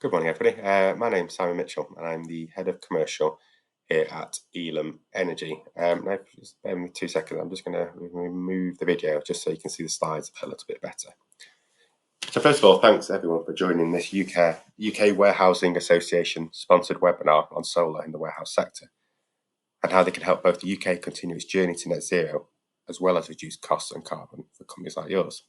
Good morning, everybody. My name's Simon Mitchell, and I'm the head of commercial here at Ylem Energy. Now, just bear with me 2 seconds. I'm just going to remove the video just so you can see the slides a little bit better. So, first of all, thanks everyone for joining this UK Warehousing Association sponsored webinar on solar in the warehouse sector and how they can help both the UK continue its journey to net zero as well as reduce costs and carbon for companies like yours.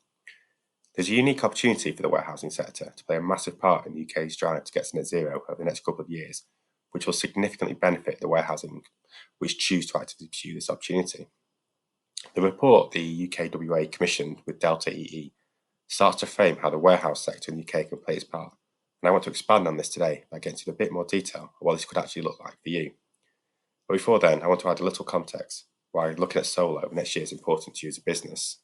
There's a unique opportunity for the warehousing sector to play a massive part in the UK's drive to get to net zero over the next couple of years, which will significantly benefit the warehousing which choose to actively pursue this opportunity. The report the UKWA commissioned with Delta EE starts to frame how the warehouse sector in the UK can play its part, and I want to expand on this today by getting into a bit more detail of what this could actually look like for you. But before then, I want to add a little context why looking at solar over next year is important to you as a business.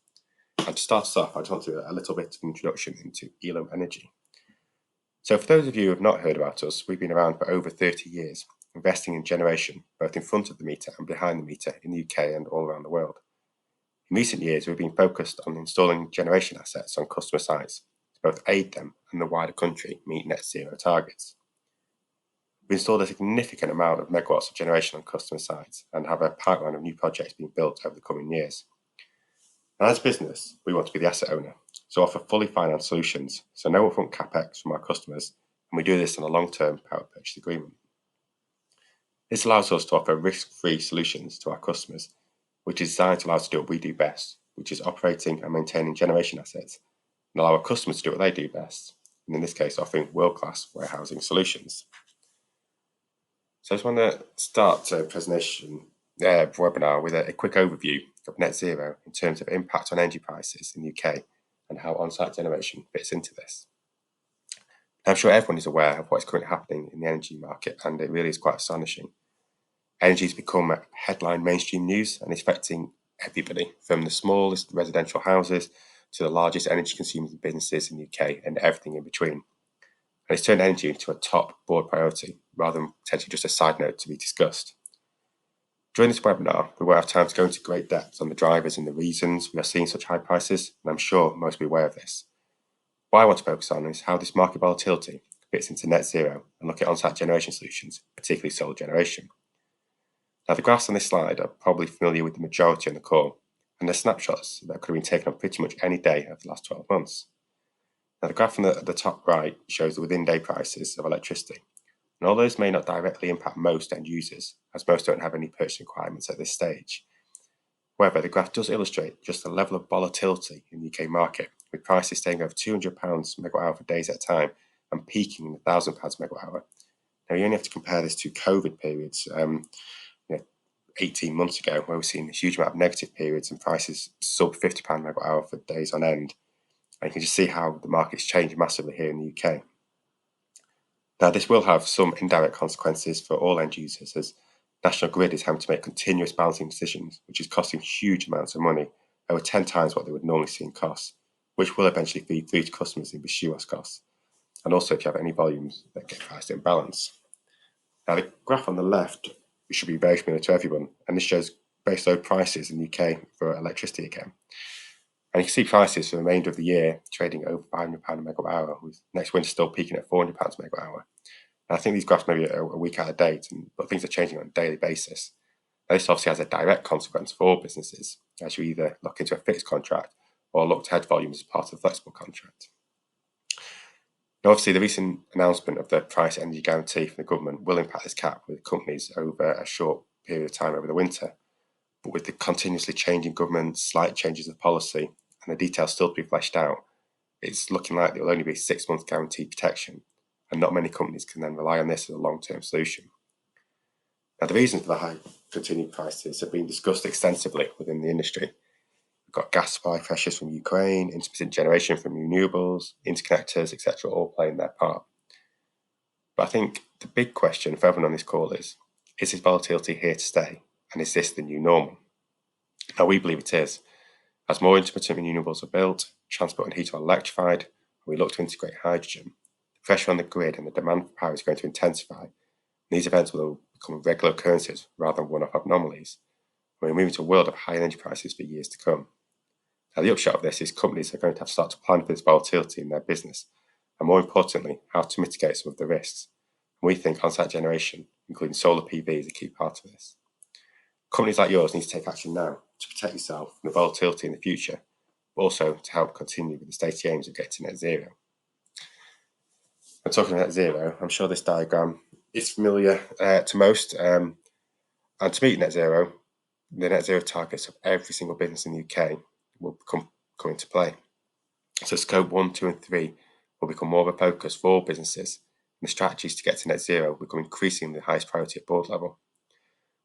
And to start us off, I just want to do a little bit of introduction into Ylem Energy. So for those of you who have not heard about us, we've been around for over 30 years, investing in generation, both in front of the meter and behind the meter in the UK and all around the world. In recent years, we've been focused on installing generation assets on customer sites to both aid them and the wider country meet net zero targets. We've installed a significant amount of megawatts of generation on customer sites and have a pipeline of new projects being built over the coming years. And as a business, we want to be the asset owner, so offer fully financed solutions, so no upfront capex from our customers, and we do this on a long-term power purchase agreement. This allows us to offer risk-free solutions to our customers, which is designed to allow us to do what we do best, which is operating and maintaining generation assets, and allow our customers to do what they do best, and in this case, offering world-class warehousing solutions. So I just want to start the webinar with a quick overview of net zero in terms of impact on energy prices in the UK and how on-site generation fits into this. Now, I'm sure everyone is aware of what is currently happening in the energy market, and it really is quite astonishing. Energy has become a headline mainstream news and is affecting everybody, from the smallest residential houses to the largest energy consuming businesses in the UK and everything in between. And it's turned energy into a top board priority rather than potentially just a side note to be discussed. During this webinar, we will have time to go into great depth on the drivers and the reasons we are seeing such high prices, and I'm sure most will be aware of this. What I want to focus on is how this market volatility fits into net zero and look at on-site generation solutions, particularly solar generation. Now, the graphs on this slide are probably familiar with the majority on the call, and they're snapshots that could have been taken on pretty much any day over the last 12 months. Now, the graph on the top right shows the within-day prices of electricity. And although those may not directly impact most end users, as most don't have any purchase requirements at this stage, however, the graph does illustrate just the level of volatility in the UK market, with prices staying over £200 megawatt hour for days at a time and peaking in £1,000 megawatt hour. Now, you only have to compare this to COVID periods, 18 months ago, where we've seen a huge amount of negative periods and prices sub £50 megawatt hour for days on end. And you can just see how the market's changed massively here in the UK. Now, this will have some indirect consequences for all end users, as National Grid is having to make continuous balancing decisions, which is costing huge amounts of money, over 10 times what they would normally see in costs, which will eventually feed through to customers in BSUS costs, and also if you have any volumes that get priced in balance. Now, the graph on the left should be very familiar to everyone, and this shows base load prices in the UK for electricity again. And you can see prices for the remainder of the year trading over £500 a megawatt hour, with next winter still peaking at £400 a megawatt hour. And I think these graphs may be a week out of date, but things are changing on a daily basis. Now, this obviously has a direct consequence for all businesses, as you either look into a fixed contract or look to hedge volumes as part of a flexible contract. Now, obviously, the recent announcement of the price energy guarantee from the government will impact this cap with companies over a short period of time over the winter. But with the continuously changing government, slight changes of policy, and the details still to be fleshed out, it's looking like there will only be 6 months guaranteed protection, and not many companies can then rely on this as a long-term solution. Now, the reasons for the high continued prices have been discussed extensively within the industry. We've got gas supply pressures from Ukraine, intermittent generation from renewables, interconnectors, etc., all playing their part. But I think the big question for everyone on this call is this volatility here to stay, and is this the new normal? Now, we believe it is. As more intermittent renewables are built, transport and heat are electrified, and we look to integrate hydrogen, the pressure on the grid and the demand for power is going to intensify. And these events will become regular occurrences rather than one-off anomalies. And we're moving to a world of high energy prices for years to come. Now, the upshot of this is companies are going to have to start to plan for this volatility in their business, and more importantly, how to mitigate some of the risks. And we think on-site generation, including solar PV, is a key part of this. Companies like yours need to take action now to protect yourself from the volatility in the future, but also to help continue with the stated aims of getting to net zero. And talking about net zero, I'm sure this diagram is familiar to most. And to meet net zero, the net zero targets of every single business in the UK will come into play. So scope 1, 2 and 3 will become more of a focus for all businesses, and the strategies to get to net zero will become increasingly the highest priority at board level.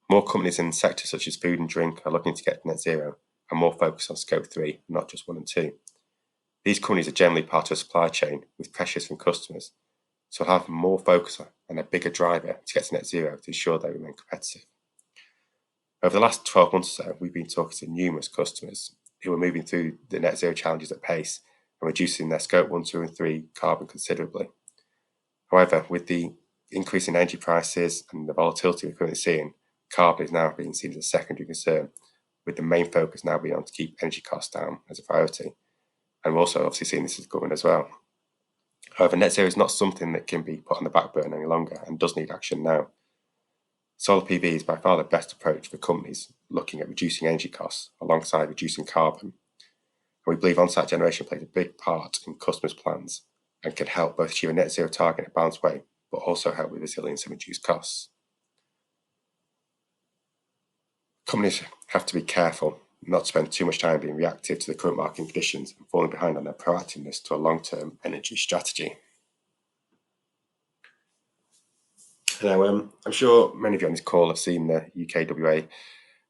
More companies in sectors such as food and drink are looking to get to net zero and more focused on scope 3, not just 1 and 2. These companies are generally part of a supply chain with pressures from customers, so they'll have more focus and a bigger driver to get to net zero to ensure they remain competitive. Over the last 12 months or so, we've been talking to numerous customers who are moving through the net zero challenges at pace and reducing their scope 1, 2 and 3 carbon considerably. However, with the increase in energy prices and the volatility we're currently seeing, carbon is now being seen as a secondary concern, with the main focus now being on to keep energy costs down as a priority. And we're also obviously seeing this as government as well. However, net zero is not something that can be put on the back burner any longer and does need action now. Solar PV is by far the best approach for companies looking at reducing energy costs alongside reducing carbon. And we believe on-site generation plays a big part in customers' plans and can help both achieve a net zero target in a balanced way, but also help with resilience and reduce costs. Companies have to be careful not to spend too much time being reactive to the current market conditions and falling behind on their proactiveness to a long-term energy strategy. Now, I'm sure many of you on this call have seen the UKWA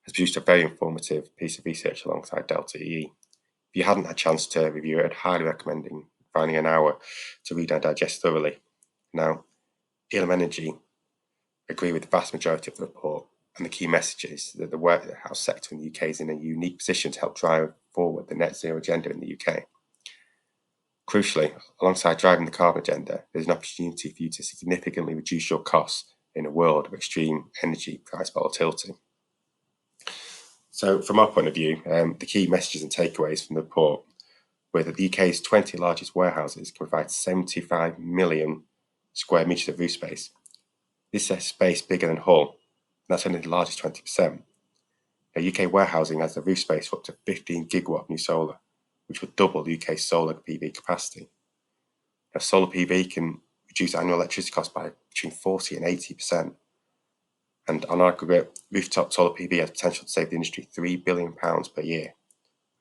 has produced a very informative piece of research alongside Delta EE. If you hadn't had a chance to review it, I'd highly recommend finding an hour to read and digest thoroughly. Now, Ylem Energy agree with the vast majority of the report, and the key message is that the warehouse sector in the UK is in a unique position to help drive forward the net zero agenda in the UK. Crucially, alongside driving the carbon agenda, there's an opportunity for you to significantly reduce your costs in a world of extreme energy price volatility. So from our point of view, the key messages and takeaways from the report were that the UK's 20 largest warehouses can provide 75 million square metres of roof space. This is a space bigger than Hull, and that's only the largest 20%. Now, UK warehousing has the roof space for up to 15 gigawatt of new solar, which would double the UK's solar PV capacity. Now, solar PV can reduce annual electricity costs by between 40 and 80%. And on aggregate, rooftop solar PV has potential to save the industry £3 billion per year,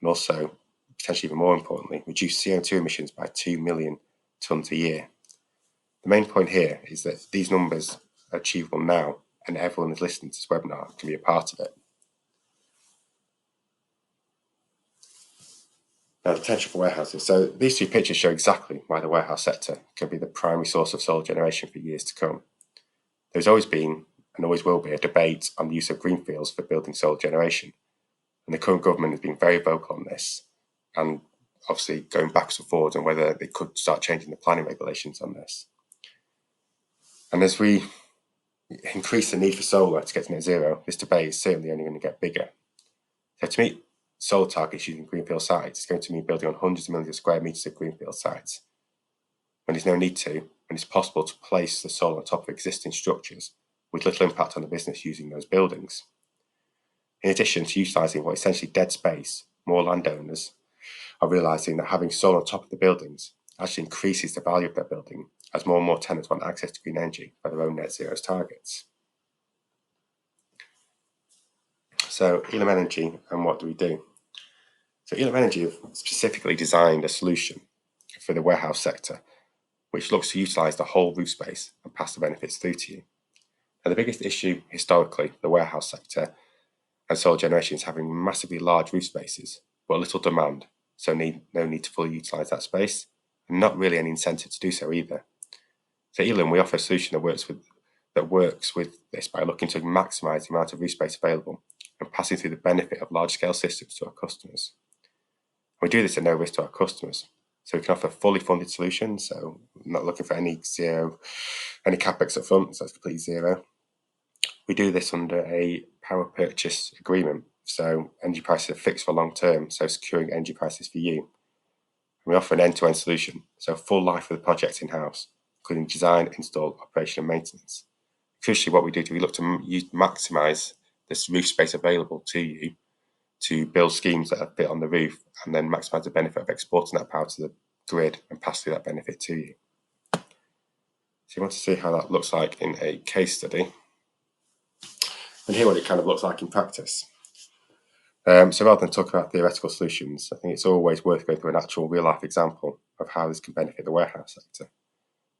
and also, potentially even more importantly, reduce CO2 emissions by 2 million tonnes a year. The main point here is that these numbers are achievable now, and everyone who's listening to this webinar can be a part of it. Now, the potential for warehousing. So these two pictures show exactly why the warehouse sector can be the primary source of solar generation for years to come. There's always been, and always will be, a debate on the use of greenfields for building solar generation. And the current government has been very vocal on this, and obviously going backwards and forwards on whether they could start changing the planning regulations on this. And as we increase the need for solar to get to net zero, this debate is certainly only going to get bigger. So to meet solar targets using greenfield sites, it's going to mean building on hundreds of millions of square metres of greenfield sites, when there's no need to, and it's possible to place the solar on top of existing structures with little impact on the business using those buildings. In addition to utilising what is essentially dead space, more landowners are realising that having solar on top of the buildings actually increases the value of their building, as more and more tenants want access to green energy for their own net zero targets. So Ylem Energy, and what do we do? So Ylem Energy have specifically designed a solution for the warehouse sector, which looks to utilise the whole roof space and pass the benefits through to you. Now, the biggest issue historically, the warehouse sector and solar generation, is having massively large roof spaces, but little demand, so no need to fully utilise that space, and not really any incentive to do so either. So Ylem, we offer a solution that works with this by looking to maximise the amount of roof space available and passing through the benefit of large-scale systems to our customers. We do this at no risk to our customers, so we can offer fully funded solutions, so we're not looking for any capex up front, so it's completely zero. We do this under a power purchase agreement, so energy prices are fixed for long term, so securing energy prices for you. We offer an end-to-end solution, so full life of the project in-house, including design, install, operation and maintenance. Crucially, what we do is we look to maximise this roof space available to you to build schemes that are fit on the roof and then maximise the benefit of exporting that power to the grid and pass through that benefit to you. So you want to see how that looks like in a case study. And here what it kind of looks like in practice. So rather than talk about theoretical solutions, I think it's always worth going through an actual real-life example of how this can benefit the warehouse sector.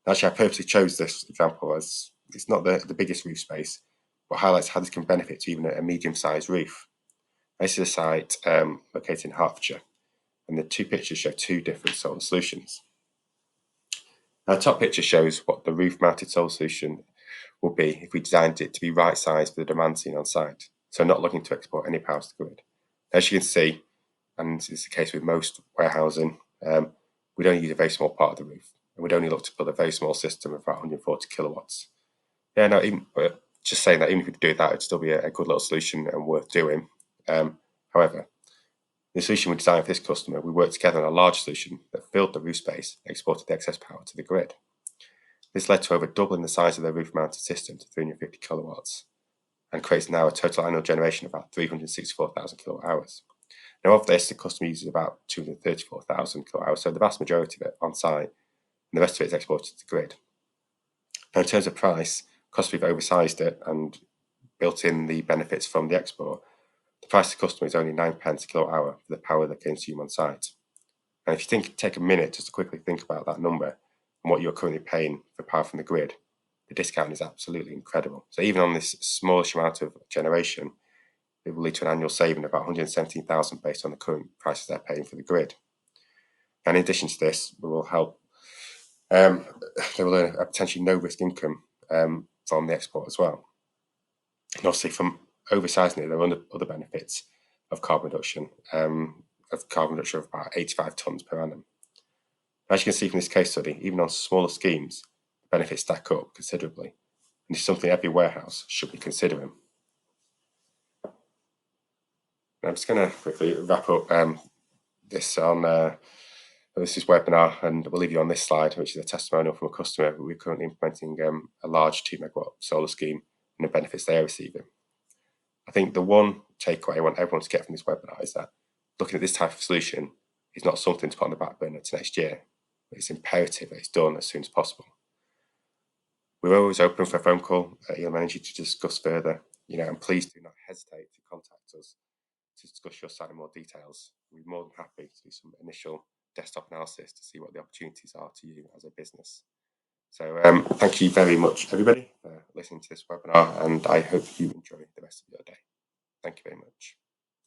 Actually, I purposely chose this example as it's not the biggest roof space, but highlights how this can benefit to even a medium-sized roof. This is a site located in Hertfordshire, and the two pictures show two different solar solutions. Now, the top picture shows what the roof-mounted solar solution would be if we designed it to be right-sized for the demand seen on site, so not looking to export any power to the grid. As you can see, and it's the case with most warehousing, we'd only use a very small part of the roof, and we'd only look to build a very small system of about 140 kilowatts. Yeah, no, just saying that, even if we could do that, it'd still be a good little solution and worth doing. However, the solution we designed for this customer, we worked together on a large solution that filled the roof space and exported the excess power to the grid. This led to over doubling the size of their roof-mounted system to 350 kilowatts and creates now a total annual generation of about 364,000 kilowatt hours. Now, of this, the customer uses about 234,000 kilowatt hours, so the vast majority of it on site, and the rest of it is exported to the grid. Now, in terms of price, because we've oversized it and built in the benefits from the export, the price to customer is only 9 pence a kilowatt hour for the power they consume on site. And if you take a minute just to quickly think about that number and what you're currently paying for power from the grid, the discount is absolutely incredible. So even on this smallish amount of generation, it will lead to an annual saving of about 117,000 based on the current prices they're paying for the grid. And in addition to this, we will help. They will earn a potentially no-risk income from the export as well. And obviously, from oversizing it, there are other benefits of carbon reduction, of about 85 tonnes per annum. As you can see from this case study, even on smaller schemes, the benefits stack up considerably, and it's something every warehouse should be considering. I'm just going to quickly wrap up this webinar, and we'll leave you on this slide, which is a testimonial from a customer. We're currently implementing a large 2 megawatt solar scheme and the benefits they are receiving. I think the one takeaway I want everyone to get from this webinar is that looking at this type of solution is not something to put on the back burner to next year. It's imperative that it's done as soon as possible. We're always open for a phone call at Ylem Energy to discuss further, and please do not hesitate to contact us to discuss your site in more details. We're more than happy to do some initial desktop analysis to see what the opportunities are to you as a business. So thank you very much, everybody, for listening to this webinar, and I hope you enjoy the